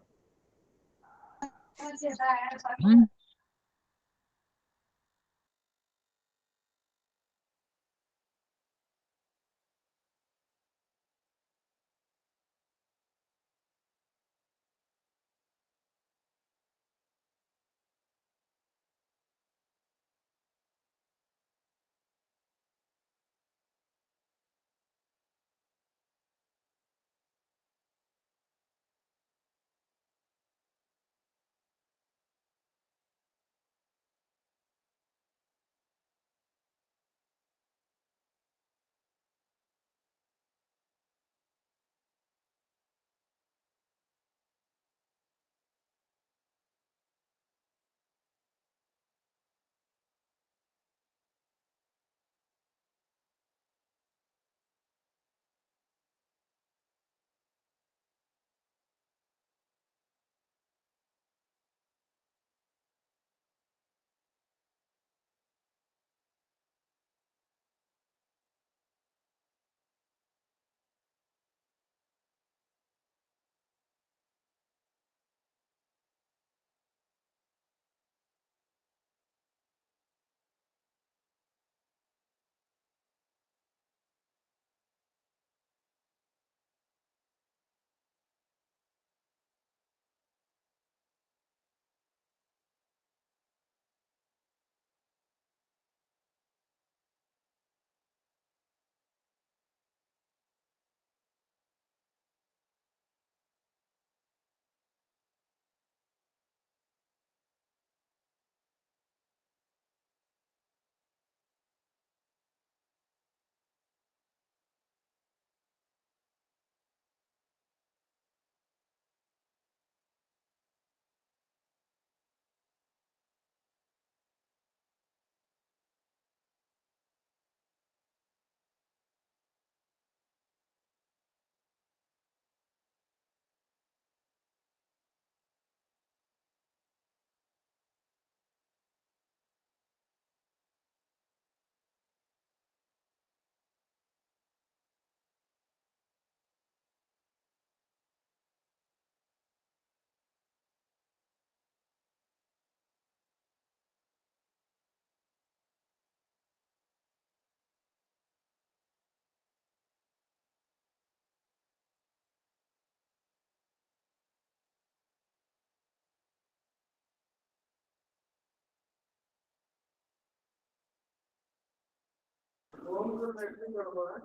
है